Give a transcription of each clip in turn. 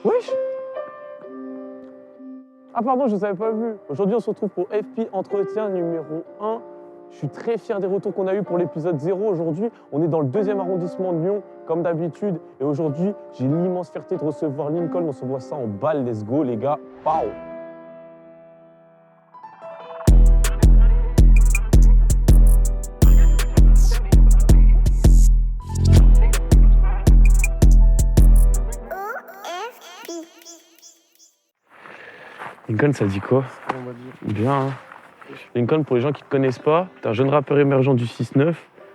Wesh. Ah pardon, je ne vous avais pas vu. Aujourd'hui, on se retrouve pour FP Entretien numéro 1. Je suis très fier des retours qu'on a eu pour l'épisode 0 aujourd'hui. On est dans le 2e arrondissement de Lyon, comme d'habitude. Et aujourd'hui, j'ai l'immense fierté de recevoir Lincoln. On se voit ça en balle. Let's go, les gars. Pow. Lincoln, ça dit quoi? On va dire. Bien, hein. Lincoln, pour les gens qui ne te connaissent pas, t'es un jeune rappeur émergent du 6-9.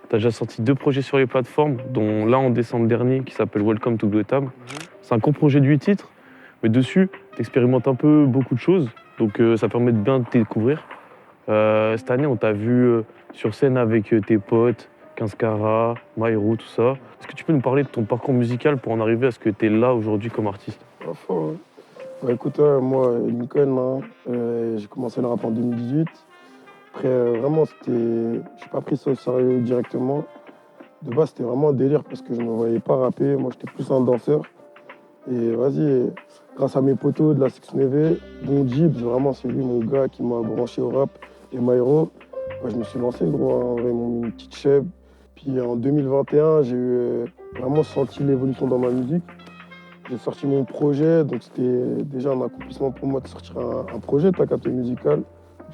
T'as déjà sorti 2 projets sur les plateformes, dont l'un en décembre dernier qui s'appelle Welcome to Gotham. C'est un court projet de 8 titres, mais dessus, t'expérimentes un peu beaucoup de choses, donc ça permet de bien te découvrir. Cette année, on t'a vu sur scène avec tes potes, 15 Cara, Myro, tout ça. Est-ce que tu peux nous parler de ton parcours musical pour en arriver à ce que t'es là aujourd'hui comme artiste? Pas fort, hein. Bah, écoute, moi, Lincoln, j'ai commencé le rap en 2018. Après, vraiment, j'ai pas pris ça au sérieux directement. De base, c'était vraiment un délire parce que je me voyais pas rapper. Moi, j'étais plus un danseur. Et vas-y, grâce à mes potos de la 6-9, dont Jibs, vraiment, c'est lui mon gars qui m'a branché au rap, et Myro, bah, je me suis lancé, gros, en vrai, une petite chèvre. Puis en 2021, j'ai vraiment senti l'évolution dans ma musique. J'ai sorti mon projet, donc c'était déjà un accomplissement pour moi de sortir un projet, t'as capté, musical.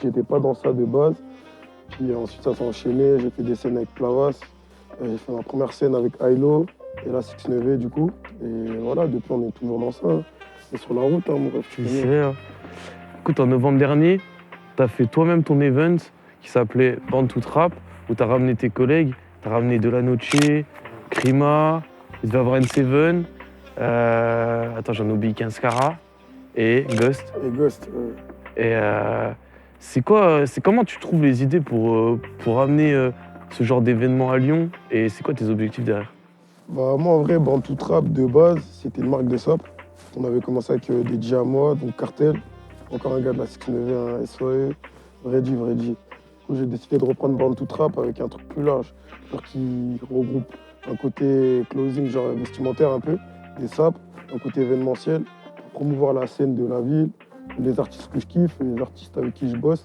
J'étais pas dans ça de base. Puis ensuite, ça s'est enchaîné. J'ai fait des scènes avec Plavas. J'ai fait ma première scène avec Ailo et la 6-9 du coup. Et voilà, depuis, on est toujours dans ça. C'est sur la route, hein, mon rêve. Tu sais, hein. Écoute, en novembre dernier, t'as fait toi-même ton event qui s'appelait Born to Trap, où t'as ramené tes collègues, t'as ramené De La Noche, Krima, il devait y avoir N7, attends, j'en oublie 15 Cara et Ghost. Et Ghost, Et c'est comment tu trouves les idées pour amener ce genre d'événement à Lyon et c'est quoi tes objectifs derrière? bah, moi, en vrai, Born to Trap, de base, c'était une marque de sap. On avait commencé avec des DJ à moi, donc Cartel, encore un gars de la 6-9, un SOE, Vredji. Du coup, j'ai décidé de reprendre Born to Trap avec un truc plus large, genre qui regroupe un côté closing, genre vestimentaire un peu, des saps, un côté événementiel, pour promouvoir la scène de la ville, les artistes que je kiffe, les artistes avec qui je bosse,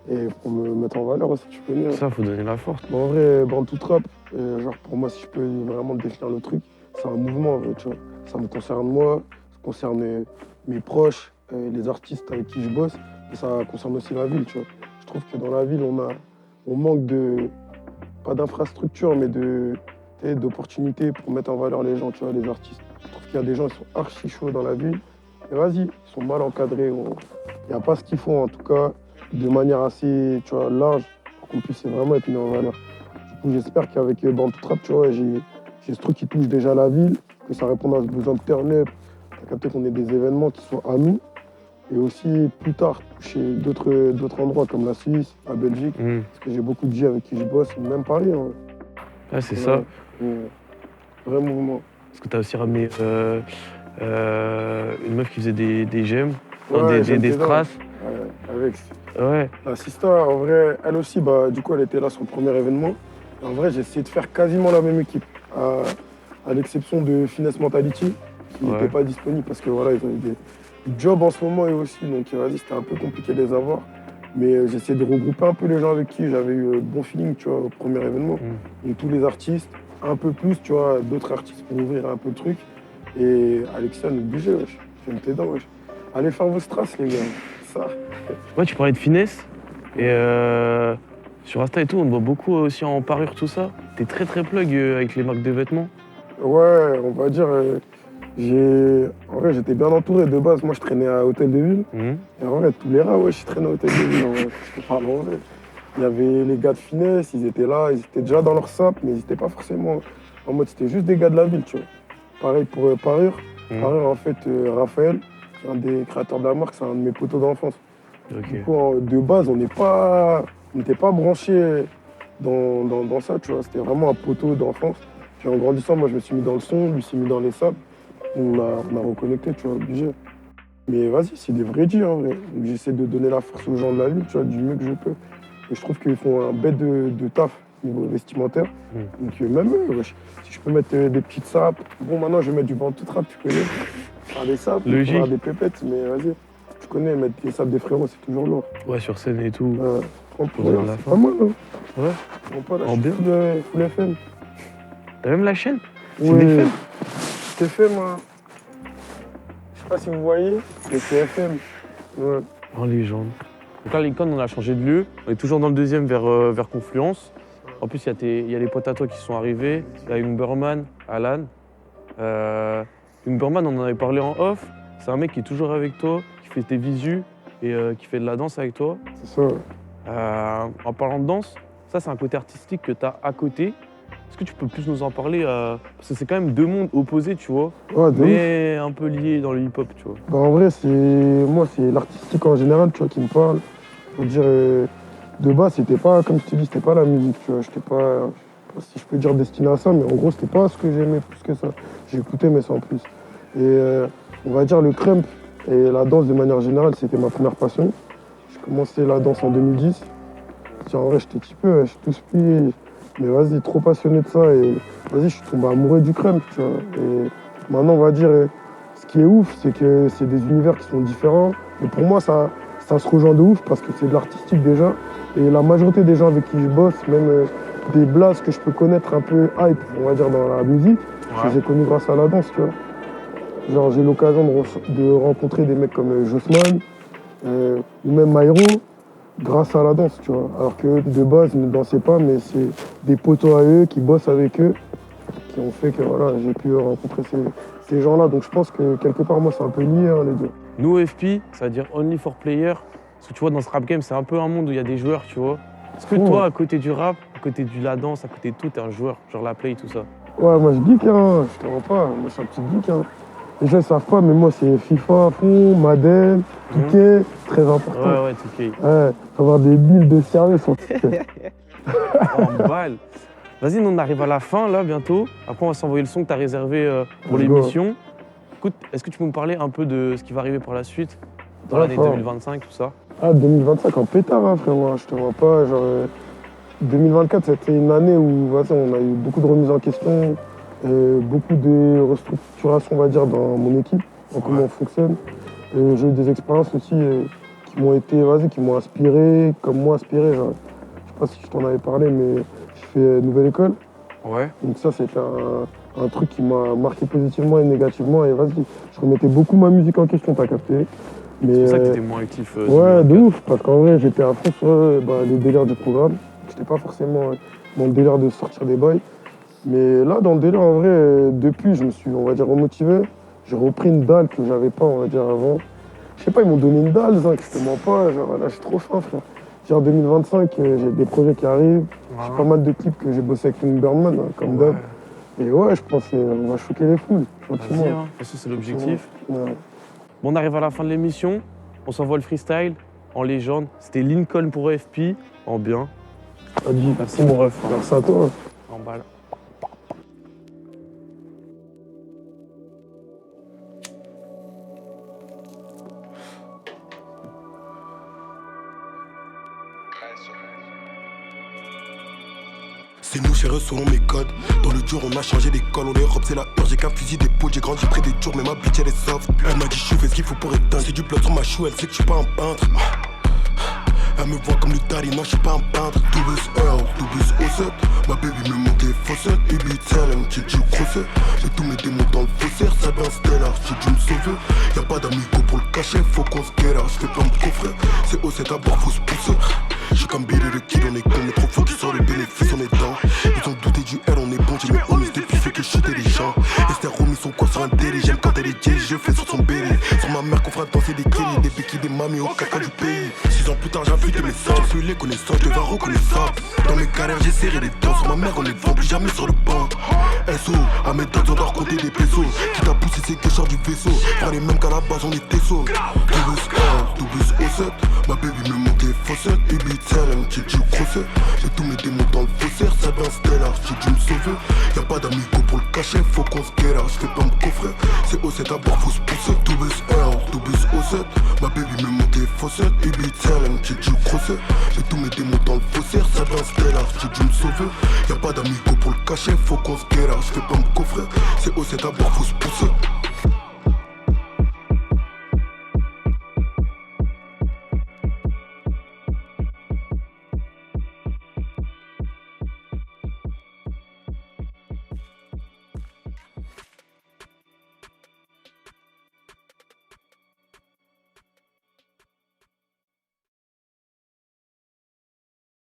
et pour me mettre en valeur aussi, tu connais. Ça, faut donner la force. Mais en vrai, Born to Trap, genre pour moi, si je peux vraiment définir le truc, c'est un mouvement, en vrai, tu vois. Ça me concerne moi, ça concerne mes proches, les artistes avec qui je bosse, et ça concerne aussi la ville, tu vois. Je trouve que dans la ville, on manque pas d'infrastructure, mais d'opportunités pour mettre en valeur les gens, tu vois, les artistes. Je trouve qu'il y a des gens qui sont archi chauds dans la ville, et vas-y, ils sont mal encadrés. Il n'y a pas ce qu'il faut, en tout cas, de manière assez, tu vois, large, pour qu'on puisse vraiment être mis en valeur. Du coup, j'espère qu'avec Born to Trap, tu vois, j'ai ce truc qui touche déjà la ville, que ça réponde à ce besoin de turn-up. T'as capté qu'on ait des événements qui sont à nous, et aussi plus tard toucher d'autres endroits comme la Suisse, la Belgique, parce que j'ai beaucoup de gens avec qui je bosse, même Paris. Hein. Ouais, c'est ça. Vrai mouvement. Parce que t'as aussi ramené une meuf qui faisait des gemmes, Ouais, des strass. Avec Ouais. la Sista, en vrai, elle aussi, bah, du coup, elle était là sur le premier événement. Et en vrai, j'ai essayé de faire quasiment la même équipe, à l'exception de Finesse Mentality, qui n'était pas disponible parce que voilà, ils ont eu des jobs en ce moment eux aussi, donc vas-y, c'était un peu compliqué de les avoir. Mais j'ai essayé de regrouper un peu les gens avec qui j'avais eu bon feeling, tu vois, au premier événement. Donc tous les artistes, un peu plus, tu vois, d'autres artistes pour ouvrir un peu le truc. Et Alexia nous bougeait, wesh. Je me tes dents, wesh. Allez faire vos strass, les gars. Ça. Ouais, tu parlais de finesse. Et sur Insta et tout, on te voit beaucoup aussi en parure, tout ça. T'es très plug avec les marques de vêtements. Ouais, on va dire, en vrai, j'étais bien entouré de base. Moi, je traînais à Hôtel de Ville. Et en vrai, tous les rats, ouais, je traînais à Hôtel de Ville. En vrai. Je te parle en vrai. Il y avait les gars de finesse, ils étaient là, ils étaient déjà dans leur sap, mais ils n'étaient pas forcément en mode, c'était juste des gars de la ville, tu vois. Pareil pour Parure. Parure, en fait, Raphaël, qui est un des créateurs de la marque, c'est un de mes potos d'enfance. Okay. Du coup, de base, on n'était pas branchés dans ça, tu vois. C'était vraiment un poteau d'enfance. Puis en grandissant, moi, je me suis mis dans le son, lui s'est mis dans les sables. On a reconnecté, tu vois, obligé. Mais vas-y, c'est des vrais dits, en vrai. Donc, j'essaie de donner la force aux gens de la ville, tu vois, du mieux que je peux. Et je trouve qu'ils font un bête de taf niveau vestimentaire. Donc même eux, wesh, si je peux mettre des petites sapes. Bon, maintenant, je vais mettre du Born to Trap, tu connais. Faire des sables, Logique. faire des pépettes, mais vas-y. Tu connais, mettre les sables des frérots, c'est toujours lourd. Ouais, sur scène et tout. Prends Pour pour dire rien, la c'est fin. pas mal, hein. Ouais. Prends pas la En bien. full FM. T'as même la chaîne? C'est Ouais. une FM. C'est FM, hein. Je sais pas si vous voyez, mais c'est FM. Ouais. En légende. Donc là, Lincoln, on a changé de lieu. On est toujours dans le deuxième vers Confluence. En plus, il y a les potes à toi qui sont arrivés. Il y a Umberman, Alan. Umberman, on en avait parlé en off. C'est un mec qui est toujours avec toi, qui fait tes visus et qui fait de la danse avec toi. C'est ça. En parlant de danse, ça, c'est un côté artistique que tu as à côté. Est-ce que tu peux plus nous en parler parce que c'est quand même deux mondes opposés, tu vois, Ouais, de ouf. mais un peu liés dans le hip-hop, tu vois. Bah, en vrai, moi, c'est l'artistique en général, tu vois, qui me parle. Faut dire, de base, c'était pas, comme je te dis, c'était pas la musique, tu vois. J'étais pas, si je peux dire, destiné à ça, mais en gros, c'était pas ce que j'aimais plus que ça. J'écoutais, mais sans plus. Et on va dire, le crump et la danse de manière générale, c'était ma première passion. J'ai commencé la danse en 2010. Tiens, en vrai, j'étais petit peu, je suis tout plié. Mais vas-y, trop passionné de ça et vas-y, je suis tombé amoureux du crump, tu vois. Et maintenant, on va dire, ce qui est ouf, c'est que c'est des univers qui sont différents. Mais pour moi, ça se rejoint de ouf parce que c'est de l'artistique déjà. Et la majorité des gens avec qui je bosse, même des blazes que je peux connaître un peu hype, on va dire, dans la musique, je les ai connus grâce à la danse, tu vois. Genre, j'ai eu l'occasion de rencontrer des mecs comme Jossman, ou même Myro, grâce à la danse, tu vois. Alors que de base, ils ne dansaient pas, mais c'est des potos à eux qui bossent avec eux, qui ont fait que voilà, j'ai pu rencontrer ces gens-là. Donc je pense que quelque part, moi, c'est un peu lié, hein, les deux. Nous, OFP, ça veut dire Only for Player. Parce que tu vois, dans ce rap game, c'est un peu un monde où il y a des joueurs, tu vois. Est-ce que toi, à côté du rap, à côté de la danse, à côté de tout, t'es un joueur, genre la play, tout ça? Ouais, moi, je geek, hein, je te mens pas. Moi, je suis un petit geek, hein. Les gens ne savent pas, mais moi, c'est FIFA à fond, Madden, Touquet, très important. Ouais, Touquet. Ouais, avoir des billes de sérieux sur En balle. Vas-y, nous, on arrive à la fin, là, bientôt. Après, on va s'envoyer le son que t'as réservé pour Let's go. l'émission. Écoute, est-ce que tu peux me parler un peu de ce qui va arriver par la suite, dans Ouais, l'année fort. 2025, tout ça? Ah, 2025 en pétard, hein, frérot, je te vois pas. Genre, 2024, c'était une année où vas-y, on a eu beaucoup de remises en question, beaucoup de restructuration, on va dire, dans mon équipe, en comment on fonctionne. J'ai eu des expériences aussi qui m'ont été, qui m'ont inspiré, comme moi inspiré. Genre, je sais pas si je t'en avais parlé, mais je fais nouvelle école. Ouais. Donc ça, c'était un truc qui m'a marqué positivement et négativement. Et vas-y, je remettais beaucoup ma musique en question, t'as capté. Mais, C'est pour ça que t'étais moins actif. ouais, de ouf, parce qu'en vrai, j'étais à fond sur le délire du programme. J'étais pas forcément dans le délire de sortir des boys. Mais là, dans le délire, en vrai, depuis, je me suis, on va dire, remotivé. J'ai repris une dalle que j'avais pas, on va dire, avant. Je sais pas, ils m'ont donné une dalle, ça, que je te mens pas. Genre, là, je suis trop fin, frère. Genre, 2025, j'ai des projets qui arrivent. J'ai pas mal de clips que j'ai bossé avec une Birdman, hein, comme d'hab. Et ouais, je pense qu'on va choquer les foules, gentiment. Vas-y, hein. De toute façon, c'est l'objectif. Ouais. Bon, on arrive à la fin de l'émission. On s'envoie le freestyle en légende. C'était Lincoln pour OFP, en bien. Adi, Merci, mon ref. merci à toi. En balle. C'est nous chez eux selon mes codes. Dans le dur on a changé d'école. On les robes c'est la peur, j'ai qu'un fusil d'épaule. J'ai grandi près des tours mais ma bitch elle est soft. Elle m'a dit je fais ce qu'il faut pour éteindre. C'est du plot sur ma chou, elle sait que je suis pas un peintre. Elle me voit comme le daddy, non je suis pas un peintre. Double R, double O7. Ma baby me monte des faussettes. Baby talent, j'ai dû crosser. J'ai tous mes démons dans le faussaire. Ça bien stellar, j'ai dû me sauver. Y'a pas d'amigo pour le cacher, faut qu'on se guerre. J'fais plein de coffrets. C'est O7 d'abord, faut se pousser. J'suis comme Billy le Kid, on est con, mais trop focus sur les bénéfices, on est dedans. Ils ont douté du L, on est bon, j'ai mes homies depuis fait que shooter les gens. Esther remis son corps sur un délit, j'aime quand elle est gay, je fais sur son belly. Sur ma mère qu'on fera danser des kills, des béquilles, des mamies au caca du pays. 6 ans plus tard, j'ai affûté mes sangs, j'ai plus les connaissances, je deviens reconnaissable. Dans mes carrières, j'ai serré les dents, sur ma mère on est devant, plus jamais sur le banc. SO, à mes dates, on doit compter des pesos. Qui t'a poussé, c'est que je sors du vaisseau. Pas les mêmes qu'à la base, on était sauts. Double R, double O7, ma baby me monte des faussettes, baby talent, j'ai dû crosser. J'ai tous mes démons dans le faussaire, ça bien stellar, j'ai dû me sauver. Y'a pas d'amigo pour le cacher, faut qu'on se guerre, j'fais pas me coffrer. C'est O7 d'abord, faut se pousser. Double R, double O7, ma baby me monte des faussettes, baby talent, j'ai dû crosser. J'ai tous mes démons dans le faussaire, ça bien stellar, j'ai dû me sauver. Y'a pas d'amigo pour le cacher, faut qu'on se guerre, j'fais pas me coffrer. C'est O7 d'abord, faut se pousser.